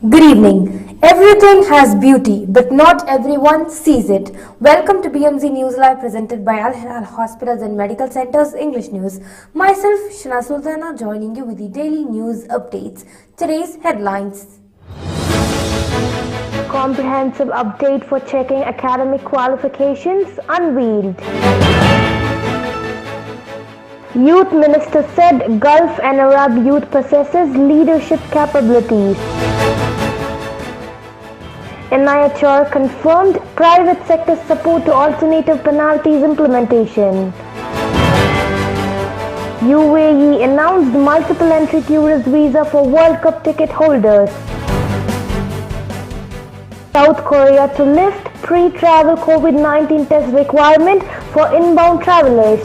Good evening. Everything has beauty, but not everyone sees it. Welcome to BMZ News Live presented by Al Hilal Hospitals and Medical Centers English News. Myself, Shana Sultana, joining you with the daily news updates. Today's headlines. Comprehensive update for checking academic qualifications unveiled. Youth Minister said Gulf and Arab youth possesses leadership capabilities. NIHR confirmed private sector support to alternative penalties implementation. UAE announced multiple entry tourist visa for World Cup ticket holders. South Korea to lift pre-travel COVID-19 test requirement for inbound travelers.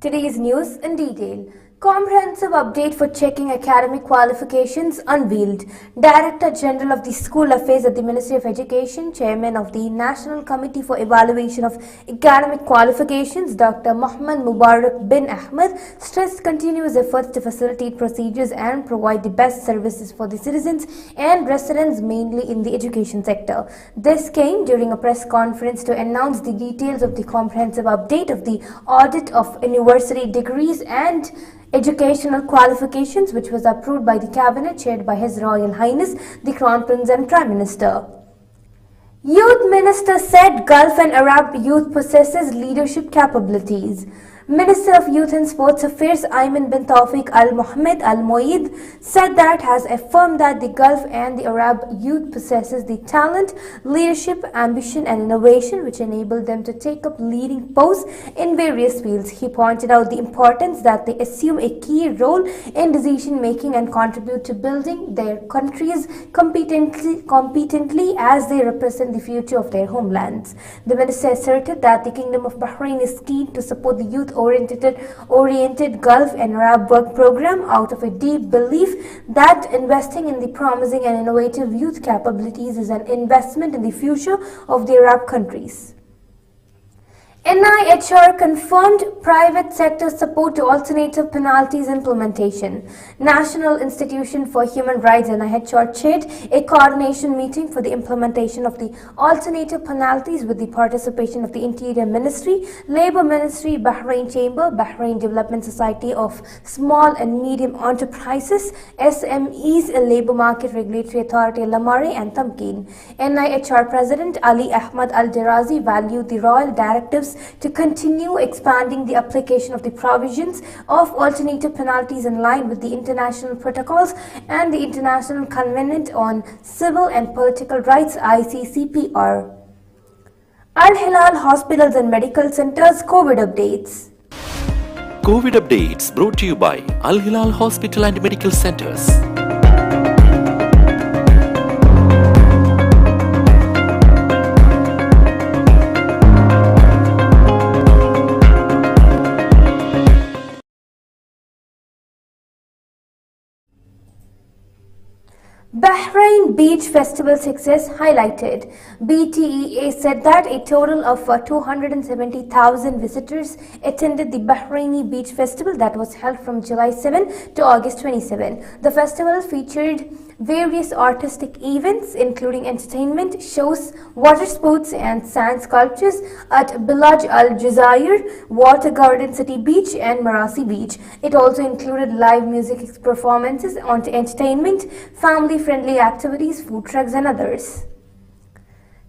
Today's news in detail. Comprehensive update for checking academic qualifications unveiled. Director General of the School Affairs at the Ministry of Education, Chairman of the National Committee for Evaluation of Academic Qualifications, Dr. Muhammad Mubarak bin Ahmed, stressed continuous efforts to facilitate procedures and provide the best services for the citizens and residents, mainly in the education sector. This came during a press conference to announce the details of the comprehensive update of the audit of university degrees and educational qualifications, which was approved by the Cabinet chaired by His Royal Highness the Crown Prince and Prime Minister. Youth Minister said Gulf and Arab youth possesses leadership capabilities. Minister of Youth and Sports Affairs Ayman bin Tawfiq Al Mohammed Al Moeed said that has affirmed that the Gulf and the Arab youth possesses the talent, leadership, ambition and innovation which enable them to take up leading posts in various fields. He pointed out the importance that they assume a key role in decision making and contribute to building their countries competently as they represent the future of their homelands. The minister asserted that the Kingdom of Bahrain is keen to support the youth-oriented Gulf and Arab work program out of a deep belief that investing in the promising and innovative youth capabilities is an investment in the future of the Arab countries. NIHR confirmed private sector support to alternative penalties implementation. National Institution for Human Rights NIHR chaired a coordination meeting for the implementation of the alternative penalties with the participation of the Interior Ministry, Labour Ministry, Bahrain Chamber, Bahrain Development Society of Small and Medium Enterprises, SMEs, Labour Market Regulatory Authority Lamare and Tamkeen. NIHR President Ali Ahmad Al-Darazi valued the royal directives to continue expanding the application of the provisions of alternative penalties in line with the international protocols and the International Covenant on Civil and Political Rights ICCPR. Al Hilal Hospitals and Medical Centers COVID updates. COVID updates brought to you by Al Hilal Hospital and Medical Centers. Bahrain Beach Festival success highlighted. BTEA said that a total of 270,000 visitors attended the Bahraini Beach Festival that was held from July 7 to August 27. The festival featured various artistic events including entertainment, shows, water sports and sand sculptures at Bilaj Al Jazair, Water Garden City Beach and Marasi Beach. It also included live music performances, entertainment, family-friendly activities, food trucks and others.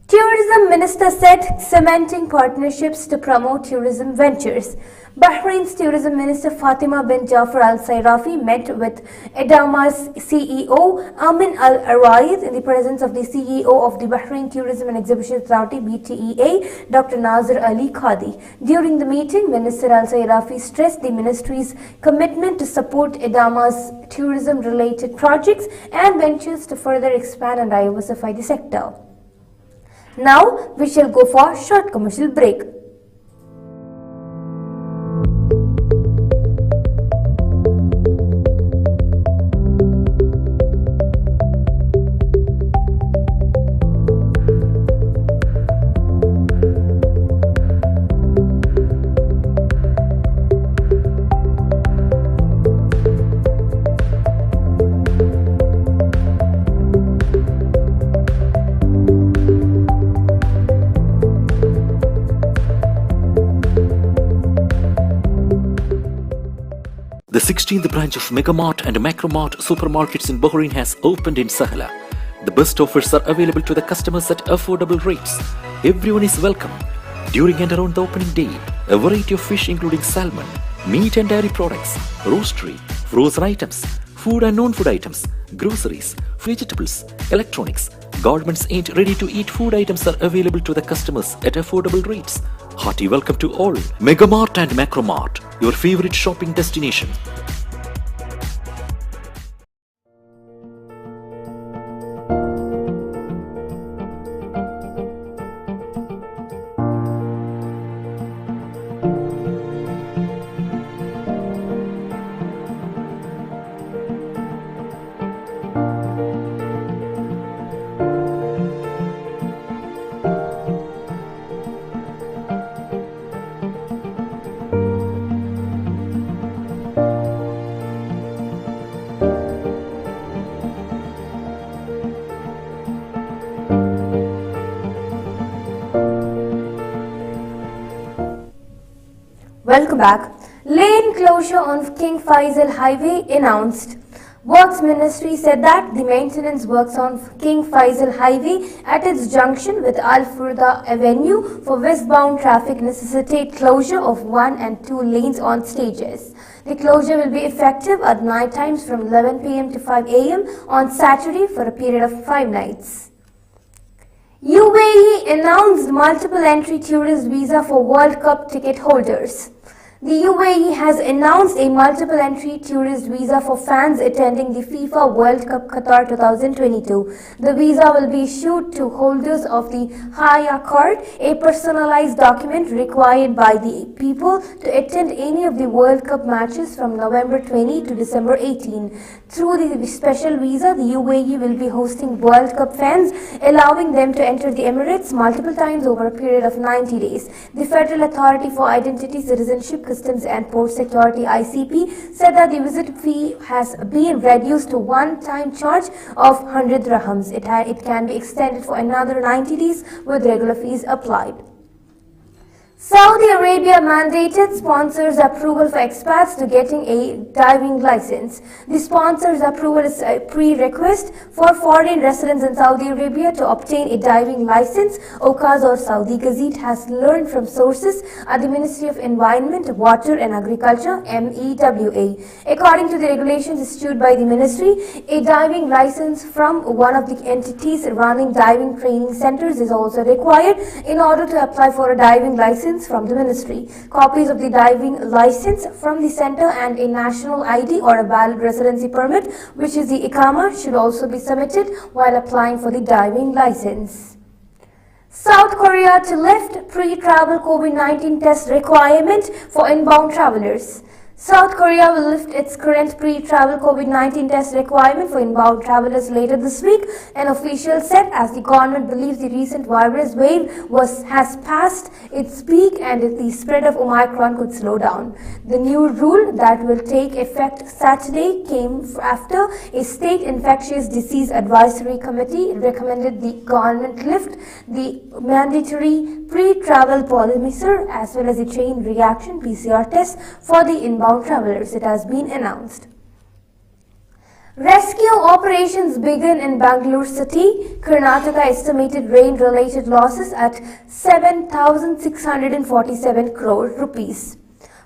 Tourism Minister said cementing partnerships to promote tourism ventures. Bahrain's Tourism Minister Fatima bin Jafar Al Sairafi met with Edama's CEO Amin Al Araid in the presence of the CEO of the Bahrain Tourism and Exhibition Authority BTEA, Dr. Nazir Ali Qadi. During the meeting, Minister Al Sairafi stressed the ministry's commitment to support Edama's tourism-related projects and ventures to further expand and diversify the sector. Now, we shall go for a short commercial break. The 16th branch of Megamart and Macromart supermarkets in Bahrain has opened in Sahla. The best offers are available to the customers at affordable rates. Everyone is welcome. During and around the opening day, a variety of fish including salmon, meat and dairy products, roastery, frozen items, food and non-food items, groceries, vegetables, electronics, garments and ready-to-eat food items are available to the customers at affordable rates. Hearty welcome to all. Megamart and Macromart, your favorite shopping destination. Welcome back. Lane closure on King Faisal Highway announced. Works Ministry said that the maintenance works on King Faisal Highway at its junction with Al Furda Avenue for westbound traffic necessitate closure of 1 and 2 lanes on stages. The closure will be effective at night times from 11 p.m. to 5 a.m. on Saturday for a period of 5 nights. UAE announced multiple entry tourist visa for World Cup ticket holders. The UAE has announced a multiple entry tourist visa for fans attending the FIFA World Cup Qatar 2022. The visa will be issued to holders of the Haya card, a personalized document required by the people to attend any of the World Cup matches from November 20 to December 18. Through the special visa, the UAE will be hosting World Cup fans, allowing them to enter the Emirates multiple times over a period of 90 days. The Federal Authority for Identity, Citizenship, Customs and Port Security (ICP) said that the visit fee has been reduced to one-time charge of 100 dirhams. It can be extended for another 90 days with regular fees applied. Saudi Arabia mandated sponsors' approval for expats to getting a diving license. The sponsors' approval is a prerequisite for foreign residents in Saudi Arabia to obtain a diving license. Okaz or Saudi Gazette has learned from sources at the Ministry of Environment, Water and Agriculture (MEWA). According to the regulations issued by the ministry, a diving license from one of the entities running diving training centers is also required in order to apply for a diving license from the ministry. Copies of the diving license from the center and a national ID or a valid residency permit, which is the Iqama, should also be submitted while applying for the diving license. South Korea to lift pre-travel COVID-19 test requirement for inbound travelers. South Korea will lift its current pre-travel COVID-19 test requirement for inbound travelers later this week, an official said, as the government believes the recent virus wave has passed its peak and the spread of Omicron could slow down. The new rule that will take effect Saturday came after a state infectious disease advisory committee recommended the government lift the mandatory pre-travel polymerase as well as a chain reaction PCR test for the inbound travelers. It has been announced. Rescue operations begin in Bangalore city. Karnataka estimated rain-related losses at 7,647 crore rupees.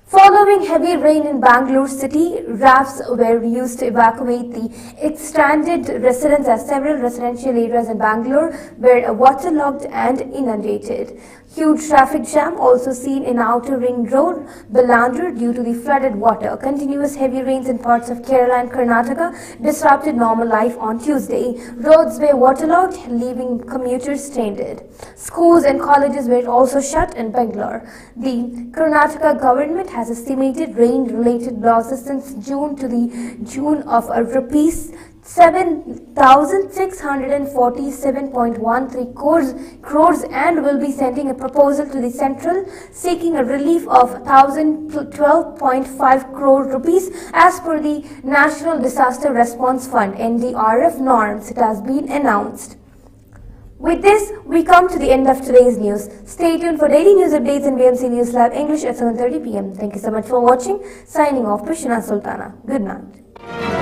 Following heavy rain in Bangalore city, rafts were used to evacuate the stranded residents as several residential areas in Bangalore were waterlogged and inundated. Huge traffic jam also seen in Outer Ring Road, Bangalore due to the flooded water. Continuous heavy rains in parts of Kerala and Karnataka disrupted normal life on Tuesday. Roads were waterlogged, leaving commuters stranded. Schools and colleges were also shut in Bangalore. The Karnataka government has estimated rain-related losses since June to the June of rupees 7,647.13 crores and will be sending a proposal to the central seeking a relief of 1,012.5 crore rupees as per the National Disaster Response Fund (NDRF) norms. It has been announced. With this, we come to the end of today's news. Stay tuned for daily news updates in BMC News Lab English at 7:30 p.m. Thank you so much for watching. Signing off, Prashna Sultana. Good night.